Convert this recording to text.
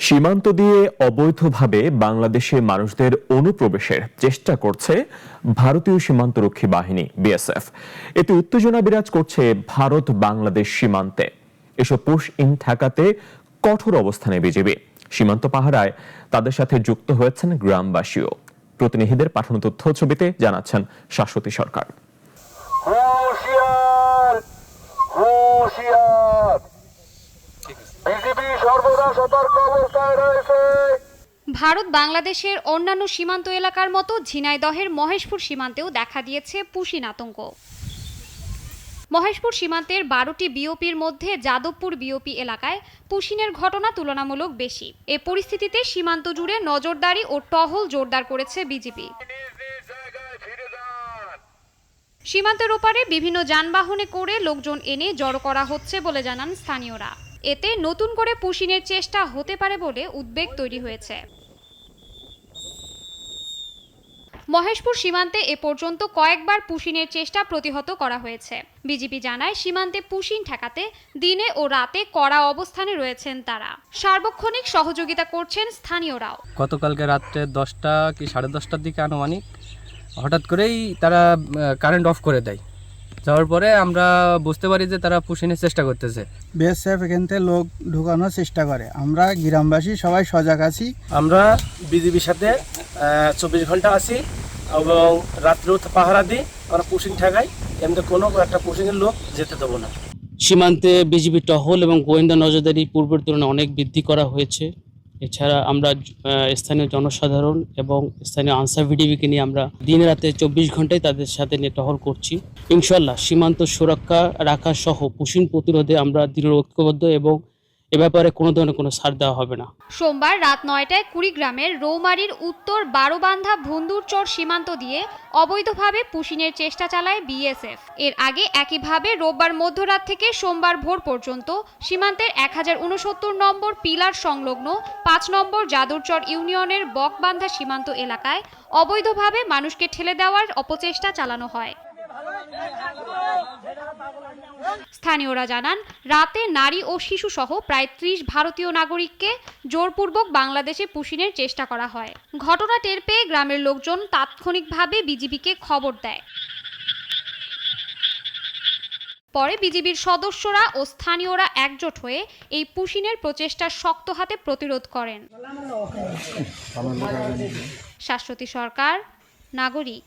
সীমান্ত দিয়ে অবৈধভাবে বাংলাদেশে মানুষদের অনুপ্রবেশের চেষ্টা করছে ভারতীয় সীমান্তরক্ষী বাহিনী বিএসএফ। এতে উত্তেজনা বিরাজ করছে ভারত বাংলাদেশ সীমান্তে। এসব পুশ ইন ঠেকাতে কঠোর অবস্থানে বিজিবি। সীমান্ত পাহারায় তাদের সাথে যুক্ত হয়েছেন গ্রামবাসীও। প্রতিনিধিদের পাঠানো তথ্য ছবিতে জানাচ্ছেন শাশ্বতী সরকার। ভারত বাংলাদেশের অন্যান্য সীমান্ত এলাকার মতো ঝিনাইদহের মহেশপুর সীমান্তেও দেখা দিয়েছে পুশিন আতঙ্ক। মহেশপুর সীমান্তের 12টি বিওপির মধ্যে যাদবপুর বিওপি এলাকায় পুশিনের ঘটনা তুলনামূলক বেশি। এ পরিস্থিতিতে সীমান্ত জুড়ে নজরদারি ও টহল জোরদার করেছে বিজিবি। সীমান্তের ওপারে বিভিন্ন যানবাহনে করে লোকজন এনে জড়ো করা হচ্ছে বলে জানান স্থানীয়রা। এতে নতুন করে পুশিনের চেষ্টা হতে পারে বলে উদ্বেগ তৈরি হয়েছে। মহেশপুর সীমান্তে এ পর্যন্ত কয়েকবার পুশিনের চেষ্টা প্রতিহত করা হয়েছে। বিজিবি জানায়, সীমান্তে পুশিন ঠেকাতে দিনে ও রাতে কড়া অবস্থানে রয়েছেন তারা। সার্বক্ষণিক সহযোগিতা করছেন স্থানীয়রাও। গতকালকে রাত্রে 10টা কি 10:30টার দিকে আনুমানিক হঠাৎ করেই তারা কারেন্ট অফ করে দেয়। যাওয়ার পরে আমরা বুঝতে পারি যে তারা পুশিনের চেষ্টা করতেছে। বিএসএফ এখান থেকে লোক ঢুকানোর চেষ্টা করে। আমরা গ্রামবাসী সবাই সজাগ আছি। আমরা বিজিবির সাথে 24 ঘন্টা আছি এবং রাত্রেও পাহারা দিই। আমরা পুশিং ঠেকাই, এমনি কোনো একটা পুশিংয়ের লোক যেতে দেবো না। সীমান্তে বিজিবি টহল এবং গোয়েন্দা নজরদারি পূর্বের তুলনায় অনেক বৃদ্ধি করা হয়েছে। এছাড়া আমরা স্থানীয় জনসাধারণ এবং স্থানীয় আনসার ভিডিবিকে নিয়ে আমরা দিনে রাতে 24 ঘন্টায় তাদের সাথে নিয়ে টহল করছি। ইনশাল্লাহ সীমান্ত সুরক্ষা রাখা সহ পুশিন প্রতিরোধে আমরা দৃঢ় ঐক্যবদ্ধ এবং এ ব্যাপারে কোনো ধরনের কোনো ছাড় দেওয়া হবে না। সোমবার রাত 9টায় কুড়িগ্রামের রৌমারীর উত্তর বারোবান্ধা ভুন্দুরচর সীমান্ত দিয়ে অবৈধভাবে পুশিনের চেষ্টা চালায় বিএসএফ। এর আগে একইভাবে রোববার মধ্যরাত থেকে সোমবার ভোর পর্যন্ত সীমান্তের 1069 নম্বর পিলার সংলগ্ন 5 নম্বর যাদুরচর ইউনিয়নের বকবান্ধা সীমান্ত এলাকায় অবৈধভাবে মানুষকে ঠেলে দেওয়ার অপচেষ্টা চালানো হয়। স্থানীয়রা জানান, রাতে নারী ও শিশু সহ প্রায় 30 ভারতীয় নাগরিককে জোরপূর্বক বাংলাদেশে পুশিনের চেষ্টা করা হয়। ঘটনা টের পেয়ে গ্রামের লোকজন তাৎক্ষণিকভাবে বিজিবিকে খবর দেয়। পরে বিজিবির সদস্যরা ও স্থানীয়রা একজোট হয়ে এই পুশিনের প্রচেষ্টা শক্ত হাতে প্রতিরোধ করেন। শাশ্বতী সরকার, নাগরিক।